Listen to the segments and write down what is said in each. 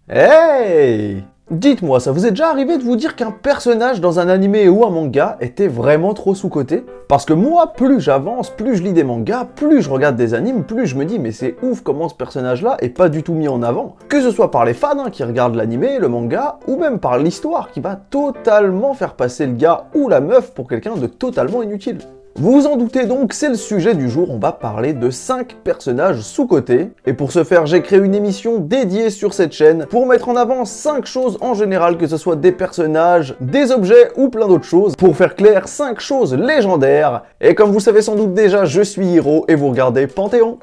Hey! Dites-moi, ça vous est déjà arrivé de vous dire qu'un personnage dans un animé ou un manga était vraiment trop sous-coté? Parce que moi, plus j'avance, plus je lis des mangas, plus je regarde des animes, plus je me dis mais c'est ouf comment ce personnage-là est pas du tout mis en avant. Que ce soit par les fans qui regardent l'animé, le manga, ou même par l'histoire qui va totalement faire passer le gars ou la meuf pour quelqu'un de totalement inutile. Vous vous en doutez donc, c'est le sujet du jour, on va parler de 5 personnages sous-cotés. Et pour ce faire, j'ai créé une émission dédiée sur cette chaîne pour mettre en avant 5 choses en général, que ce soit des personnages, des objets ou plein d'autres choses. Pour faire clair, 5 choses légendaires. Et comme vous le savez sans doute déjà, je suis Hiro et vous regardez Panthéon.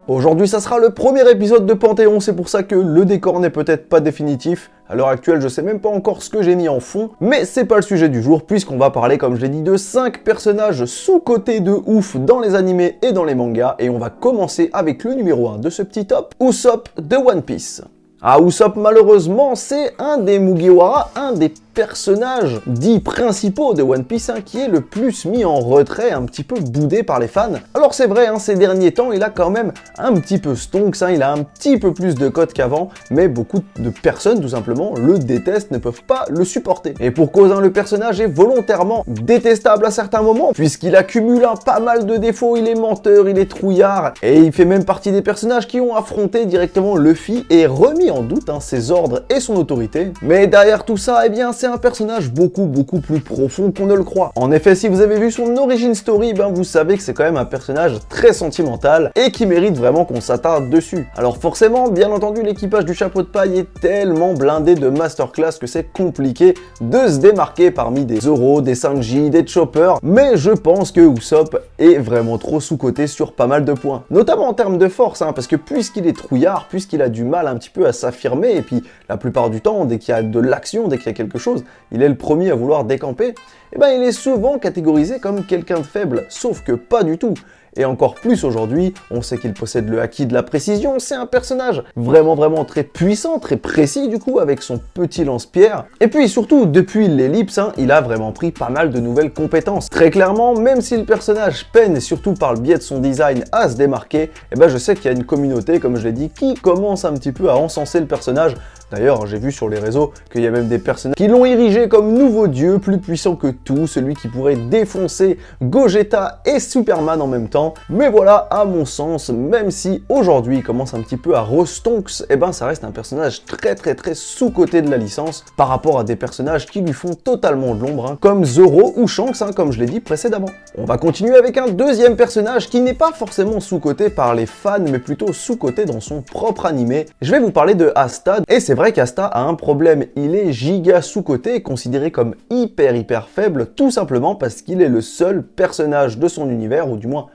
Aujourd'hui, ça sera le premier épisode de Panthéon, c'est pour ça que le décor n'est peut-être pas définitif. À l'heure actuelle, je sais même pas encore ce que j'ai mis en fond, mais c'est pas le sujet du jour, puisqu'on va parler, comme je l'ai dit, de 5 personnages sous-cotés de ouf dans les animés et dans les mangas, et on va commencer avec le numéro 1 de ce petit top, Usopp de One Piece. Ah, Usopp, malheureusement, c'est un des Mugiwara, un des personnages dits principaux de One Piece, qui est le plus mis en retrait, un petit peu boudé par les fans. Alors c'est vrai, ces derniers temps, il a quand même un petit peu stonks, il a un petit peu plus de codes qu'avant, mais beaucoup de personnes, tout simplement, le détestent, ne peuvent pas le supporter. Et pour cause, le personnage est volontairement détestable à certains moments, puisqu'il accumule pas mal de défauts, il est menteur, il est trouillard, et il fait même partie des personnages qui ont affronté directement Luffy et remis en doute ses ordres et son autorité. Mais derrière tout ça, c'est un personnage beaucoup plus profond qu'on ne le croit. En effet, si vous avez vu son origin story, vous savez que c'est quand même un personnage très sentimental et qui mérite vraiment qu'on s'attarde dessus. Alors forcément, bien entendu, l'équipage du chapeau de paille est tellement blindé de masterclass que c'est compliqué de se démarquer parmi des Zoro, des Sanji, des Chopper, mais je pense que Usopp est vraiment trop sous-coté sur pas mal de points. Notamment en termes de force, parce que puisqu'il est trouillard, puisqu'il a du mal un petit peu à s'affirmer, et puis la plupart du temps, dès qu'il y a de l'action, dès qu'il y a quelque chose, il est le premier à vouloir décamper, il est souvent catégorisé comme quelqu'un de faible, sauf que pas du tout. Et encore plus aujourd'hui, on sait qu'il possède le haki de la précision, c'est un personnage vraiment très puissant, très précis du coup, avec son petit lance-pierre. Et puis surtout, depuis l'ellipse, il a vraiment pris pas mal de nouvelles compétences. Très clairement, même si le personnage peine, et surtout par le biais de son design, à se démarquer, je sais qu'il y a une communauté, comme je l'ai dit, qui commence un petit peu à encenser le personnage. D'ailleurs, j'ai vu sur les réseaux qu'il y a même des personnages qui l'ont érigé comme nouveau dieu, plus puissant que tout, celui qui pourrait défoncer Gogeta et Superman en même temps. Mais voilà, à mon sens, même si aujourd'hui il commence un petit peu à restonks, ça reste un personnage très sous-coté de la licence par rapport à des personnages qui lui font totalement de l'ombre, comme Zoro ou Shanks, comme je l'ai dit précédemment. On va continuer avec un deuxième personnage qui n'est pas forcément sous-coté par les fans, mais plutôt sous-coté dans son propre animé. Je vais vous parler de Asta, et c'est vrai qu'Asta a un problème, il est giga sous-coté, considéré comme hyper faible, tout simplement parce qu'il est le seul personnage de son univers, ou du moins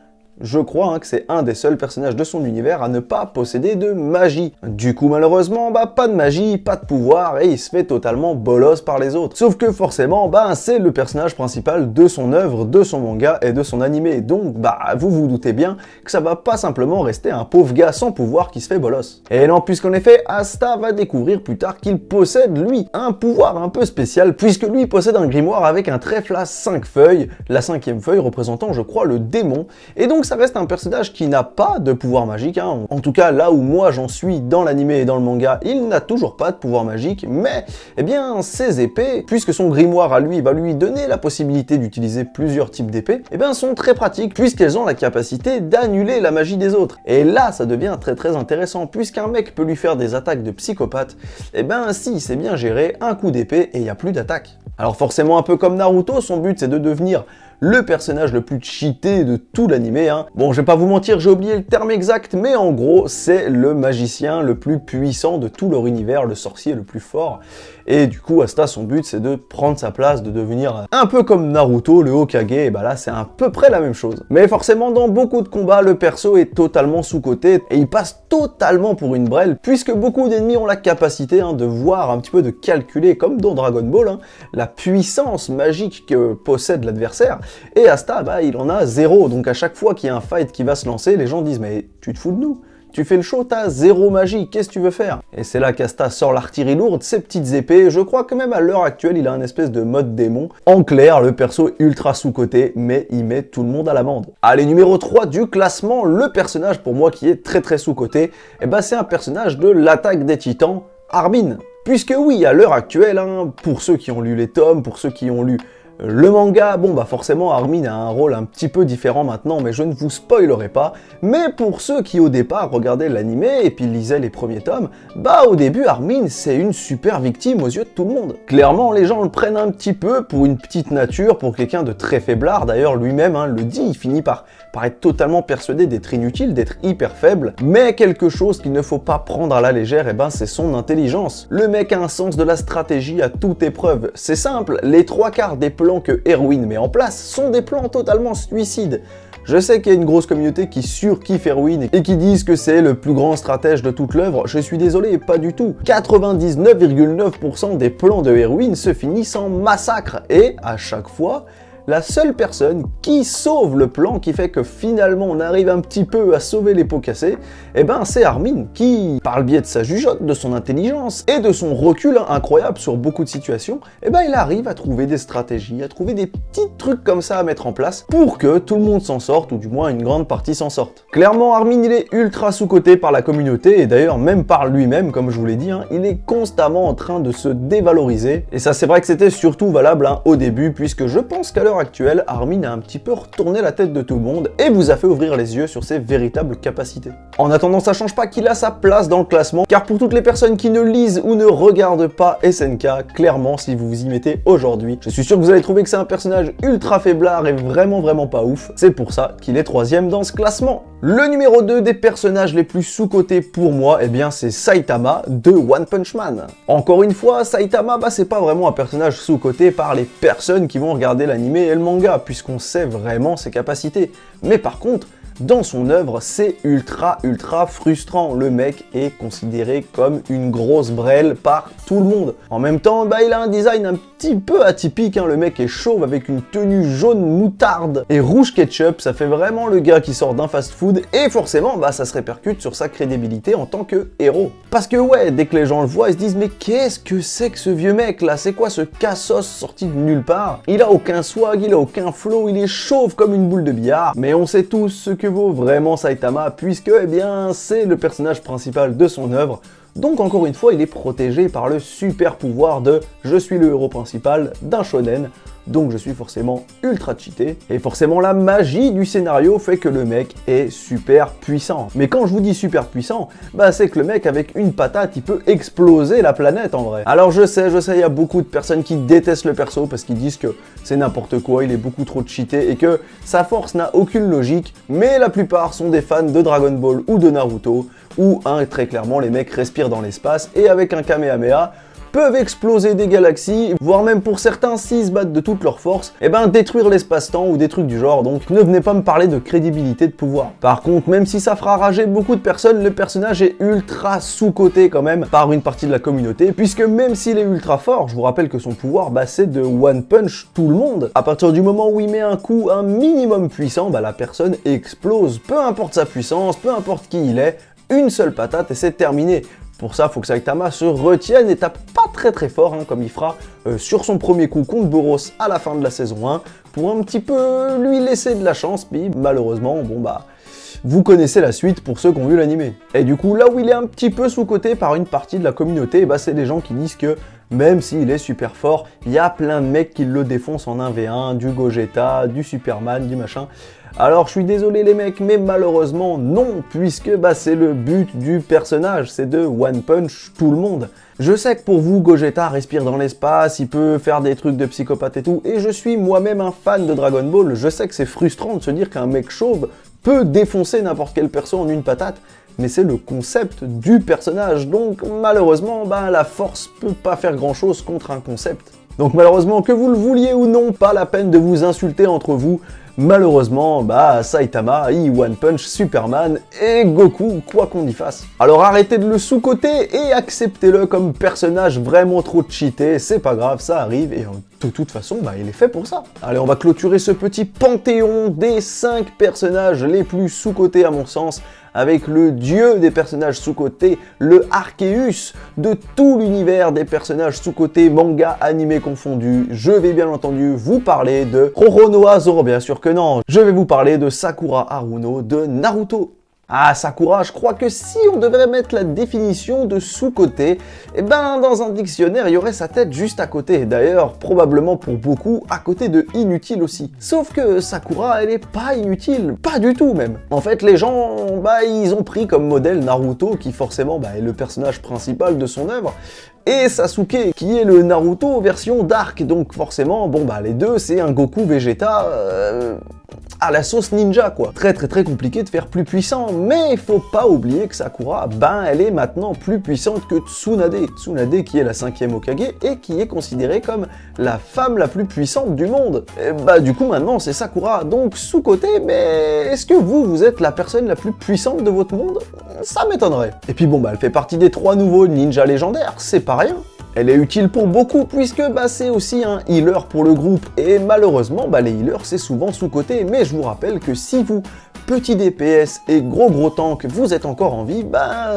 je crois que c'est un des seuls personnages de son univers à ne pas posséder de magie. Du coup, malheureusement, pas de magie, pas de pouvoir, et il se fait totalement bolos par les autres. Sauf que forcément, c'est le personnage principal de son œuvre, de son manga et de son animé. Donc, vous vous doutez bien que ça va pas simplement rester un pauvre gars sans pouvoir qui se fait bolos. Et non, puisqu'en effet, Asta va découvrir plus tard qu'il possède, lui, un pouvoir un peu spécial, puisque lui possède un grimoire avec un trèfle à 5 feuilles, la 5e feuille représentant, je crois, le démon, et donc ça reste un personnage qui n'a pas de pouvoir magique, En tout cas, là où moi j'en suis dans l'animé et dans le manga, il n'a toujours pas de pouvoir magique, mais, ses épées, puisque son grimoire à lui va lui donner la possibilité d'utiliser plusieurs types d'épées, sont très pratiques, puisqu'elles ont la capacité d'annuler la magie des autres. Et là, ça devient très intéressant, puisqu'un mec peut lui faire des attaques de psychopathe, si c'est bien géré, un coup d'épée et il n'y a plus d'attaque. Alors forcément, un peu comme Naruto, son but c'est de devenir le personnage le plus cheaté de tout l'animé. Bon, je vais pas vous mentir, j'ai oublié le terme exact, mais en gros, c'est le magicien le plus puissant de tout leur univers, le sorcier le plus fort. Et du coup, Asta, son but, c'est de prendre sa place, de devenir un peu comme Naruto, le Hokage, et là, c'est à peu près la même chose. Mais forcément, dans beaucoup de combats, le perso est totalement sous-coté, et il passe totalement pour une brêle, puisque beaucoup d'ennemis ont la capacité de voir, un petit peu de calculer, comme dans Dragon Ball, la puissance magique que possède l'adversaire, et Asta, il en a 0, donc à chaque fois qu'il y a un fight qui va se lancer, les gens disent « mais tu te fous de nous ? Tu fais le show, t'as zéro magie, qu'est-ce que tu veux faire? Et c'est là qu'Asta sort l'artillerie lourde, ses petites épées. Je crois que même à l'heure actuelle, il a un espèce de mode démon. En clair, le perso est ultra sous-coté, mais il met tout le monde à l'amende. Allez, numéro 3 du classement, le personnage pour moi qui est très sous-coté, et bah c'est un personnage de l'attaque des titans, Armin. Puisque oui, à l'heure actuelle, pour ceux qui ont lu les tomes, pour ceux qui ont lu le manga, bon bah forcément Armin a un rôle un petit peu différent maintenant, mais je ne vous spoilerai pas. Mais pour ceux qui au départ regardaient l'animé et puis lisaient les premiers tomes, bah au début Armin c'est une super victime aux yeux de tout le monde. Clairement les gens le prennent un petit peu pour une petite nature, pour quelqu'un de très faiblard, d'ailleurs lui-même le dit, il finit par être totalement persuadé d'être inutile, d'être hyper faible. Mais quelque chose qu'il ne faut pas prendre à la légère, et ben c'est son intelligence. Le mec a un sens de la stratégie à toute épreuve. C'est simple, les 3/4 des plans que Erwin met en place sont des plans totalement suicides. Je sais qu'il y a une grosse communauté qui surkiffe Erwin et qui disent que c'est le plus grand stratège de toute l'œuvre. Je suis désolé, pas du tout. 99,9% des plans de Erwin se finissent en massacre et à chaque fois, la seule personne qui sauve le plan, qui fait que finalement on arrive un petit peu à sauver les pots cassés, eh ben c'est Armin qui, par le biais de sa jugeote, de son intelligence et de son recul incroyable sur beaucoup de situations, eh ben il arrive à trouver des stratégies, à trouver des petits trucs comme ça à mettre en place pour que tout le monde s'en sorte, ou du moins une grande partie s'en sorte. Clairement, Armin il est ultra sous-coté par la communauté et d'ailleurs même par lui-même, comme je vous l'ai dit, il est constamment en train de se dévaloriser. Et ça c'est vrai que c'était surtout valable au début, puisque je pense qu'à l'heure actuelle, Armin a un petit peu retourné la tête de tout le monde et vous a fait ouvrir les yeux sur ses véritables capacités. En attendant, ça change pas qu'il a sa place dans le classement, car pour toutes les personnes qui ne lisent ou ne regardent pas SNK, clairement, si vous vous y mettez aujourd'hui, je suis sûr que vous allez trouver que c'est un personnage ultra faiblard et vraiment pas ouf. C'est pour ça qu'il est 3ème dans ce classement. Le numéro 2 des personnages les plus sous-cotés pour moi, eh bien c'est Saitama de One Punch Man. Encore une fois, Saitama, c'est pas vraiment un personnage sous-coté par les personnes qui vont regarder l'anime et le manga, puisqu'on sait vraiment ses capacités. Mais par contre, dans son œuvre, c'est ultra frustrant. Le mec est considéré comme une grosse brêle par tout le monde. En même temps, il a un design un petit peu atypique. Le mec est chauve avec une tenue jaune moutarde et rouge ketchup. Ça fait vraiment le gars qui sort d'un fast-food. Et forcément, ça se répercute sur sa crédibilité en tant que héros. Parce que ouais, dès que les gens le voient, ils se disent « Mais qu'est-ce que c'est que ce vieux mec là? C'est quoi ce cassos sorti de nulle part? Il a aucun swag, il a aucun flow, il est chauve comme une boule de billard. » Mais on sait tous ce que vaut vraiment Saitama, puisque c'est le personnage principal de son œuvre. Donc encore une fois, il est protégé par le super pouvoir de « Je suis le héros principal d'un shonen ». Donc je suis forcément ultra cheaté, et forcément la magie du scénario fait que le mec est super puissant. Mais quand je vous dis super puissant, c'est que le mec avec une patate, il peut exploser la planète en vrai. Alors je sais, il y a beaucoup de personnes qui détestent le perso parce qu'ils disent que c'est n'importe quoi, il est beaucoup trop cheaté et que sa force n'a aucune logique, mais la plupart sont des fans de Dragon Ball ou de Naruto, où très clairement les mecs respirent dans l'espace et avec un Kamehameha, peuvent exploser des galaxies, voire même pour certains, s'ils se battent de toute leur force, détruire l'espace-temps ou des trucs du genre. Donc ne venez pas me parler de crédibilité, de pouvoir. Par contre, même si ça fera rager beaucoup de personnes, le personnage est ultra sous-coté quand même par une partie de la communauté, puisque même s'il est ultra fort, je vous rappelle que son pouvoir, c'est de one punch tout le monde. À partir du moment où il met un coup un minimum puissant, la personne explose. Peu importe sa puissance, peu importe qui il est, une seule patate et c'est terminé. Pour ça, il faut que Saitama se retienne et tape pas très fort, comme il fera sur son premier coup contre Boros à la fin de la saison 1, pour un petit peu lui laisser de la chance, puis malheureusement, vous connaissez la suite pour ceux qui ont vu l'animé. Et du coup, là où il est un petit peu sous-coté par une partie de la communauté, c'est des gens qui disent que même s'il est super fort, il y a plein de mecs qui le défoncent en 1v1, du Gogeta, du Superman, du machin. Alors je suis désolé les mecs, mais malheureusement non, puisque c'est le but du personnage, c'est de one punch tout le monde. Je sais que pour vous, Gogeta respire dans l'espace, il peut faire des trucs de psychopathe et tout, et je suis moi-même un fan de Dragon Ball, je sais que c'est frustrant de se dire qu'un mec chauve peut défoncer n'importe quel perso en une patate, mais c'est le concept du personnage, donc malheureusement, la force peut pas faire grand-chose contre un concept. Donc malheureusement, que vous le vouliez ou non, pas la peine de vous insulter entre vous. Malheureusement, Saitama, il one punch Superman et Goku, quoi qu'on y fasse. Alors arrêtez de le sous-coter et acceptez-le comme personnage vraiment trop cheaté, c'est pas grave, ça arrive et de toute façon, il est fait pour ça. Allez, on va clôturer ce petit panthéon des 5 personnages les plus sous-cotés à mon sens avec le dieu des personnages sous-cotés, le Arceus de tout l'univers des personnages sous-cotés, manga, animé confondus. Je vais bien entendu vous parler de Roronoa Zoro, bien sûr que non. Je vais vous parler de Sakura Haruno de Naruto. Ah, Sakura, je crois que si on devrait mettre la définition de sous-côté, eh ben, dans un dictionnaire, il y aurait sa tête juste à côté. D'ailleurs, probablement pour beaucoup, à côté de inutile aussi. Sauf que Sakura, elle est pas inutile, pas du tout même. En fait, les gens, ils ont pris comme modèle Naruto, qui forcément, est le personnage principal de son œuvre, et Sasuke, qui est le Naruto version Dark. Donc forcément, les deux, c'est un Goku Vegeta à la sauce ninja, quoi. Très compliqué de faire plus puissant, mais il faut pas oublier que Sakura, elle est maintenant plus puissante que Tsunade. Tsunade qui est la 5e Hokage et qui est considérée comme la femme la plus puissante du monde. Et du coup maintenant c'est Sakura, donc sous-côté, mais est-ce que vous êtes la personne la plus puissante de votre monde? Ça m'étonnerait. Et puis elle fait partie des 3 nouveaux ninjas légendaires, c'est pas rien. Elle est utile pour beaucoup puisque c'est aussi un healer pour le groupe et malheureusement les healers c'est souvent sous-côté, mais je vous rappelle que si vous, petit DPS et gros tank, vous êtes encore en vie,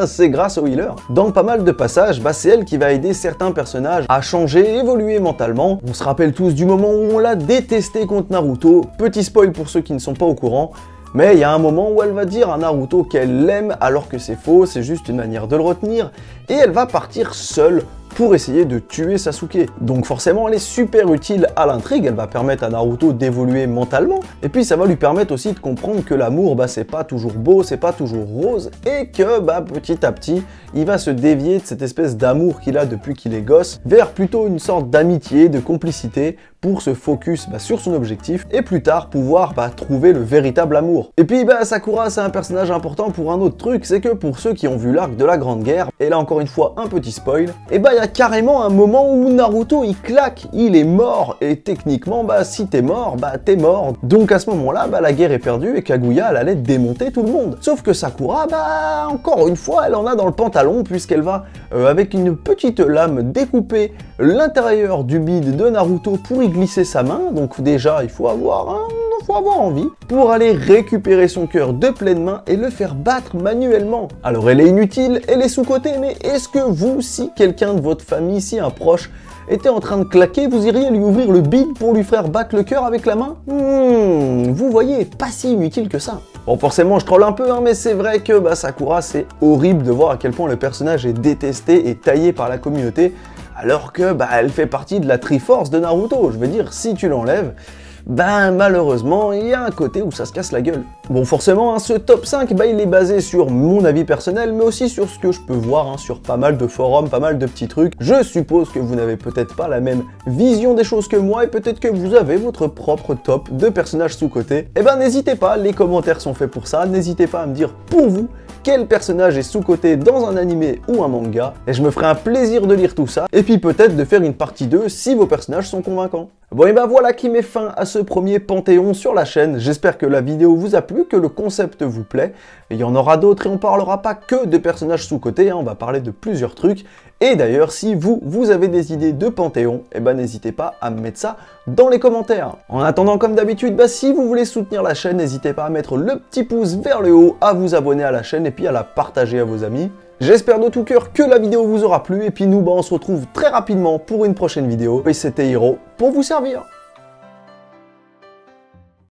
c'est grâce aux healers. Dans pas mal de passages, c'est elle qui va aider certains personnages à changer, évoluer mentalement. On se rappelle tous du moment où on l'a détesté contre Naruto, petit spoil pour ceux qui ne sont pas au courant. Mais il y a un moment où elle va dire à Naruto qu'elle l'aime alors que c'est faux, c'est juste une manière de le retenir, et elle va partir seule pour essayer de tuer Sasuke. Donc forcément elle est super utile à l'intrigue, elle va permettre à Naruto d'évoluer mentalement, et puis ça va lui permettre aussi de comprendre que l'amour c'est pas toujours beau, c'est pas toujours rose, et que petit à petit il va se dévier de cette espèce d'amour qu'il a depuis qu'il est gosse, vers plutôt une sorte d'amitié, de complicité, pour se focus sur son objectif, et plus tard pouvoir trouver le véritable amour. Et puis Sakura c'est un personnage important pour un autre truc, c'est que pour ceux qui ont vu l'arc de la Grande Guerre, et là encore une fois un petit spoil, il y a carrément un moment où Naruto il claque, il est mort, et techniquement si t'es mort, t'es mort. Donc à ce moment-là, la guerre est perdue et Kaguya elle allait démonter tout le monde. Sauf que Sakura, encore une fois, elle en a dans le pantalon puisqu'elle va avec une petite lame découper l'intérieur du bide de Naruto pour y glisser sa main. Donc déjà il faut avoir envie pour aller récupérer son cœur de pleine main et le faire battre manuellement. Alors elle est inutile, elle est sous-côté, mais est-ce que vous, si quelqu'un de votre famille, si un proche était en train de claquer, vous iriez lui ouvrir le bide pour lui faire battre le cœur avec la main? Vous voyez, pas si inutile que ça. Bon, forcément je troll un peu, mais c'est vrai que Sakura, c'est horrible de voir à quel point le personnage est détesté et taillé par la communauté, alors que elle fait partie de la Triforce de Naruto. Je veux dire, si tu l'enlèves, malheureusement, il y a un côté où ça se casse la gueule. Bon, forcément, ce top 5, il est basé sur mon avis personnel, mais aussi sur ce que je peux voir sur pas mal de forums, pas mal de petits trucs. Je suppose que vous n'avez peut-être pas la même vision des choses que moi, et peut-être que vous avez votre propre top de personnages sous-côté. N'hésitez pas, les commentaires sont faits pour ça, n'hésitez pas à me dire pour vous quel personnage est sous-côté dans un animé ou un manga, et je me ferai un plaisir de lire tout ça, et puis peut-être de faire une partie 2 si vos personnages sont convaincants. Bon et voilà qui met fin à ce premier Panthéon sur la chaîne. J'espère que la vidéo vous a plu, que le concept vous plaît. Il y en aura d'autres et on parlera pas que de personnages sous-côté, on va parler de plusieurs trucs. Et d'ailleurs, si vous avez des idées de Panthéon, n'hésitez pas à me mettre ça dans les commentaires. En attendant, comme d'habitude, si vous voulez soutenir la chaîne, n'hésitez pas à mettre le petit pouce vers le haut, à vous abonner à la chaîne et puis à la partager à vos amis. J'espère de tout cœur que la vidéo vous aura plu, et puis nous on se retrouve très rapidement pour une prochaine vidéo. Et c'était Hiro pour vous servir.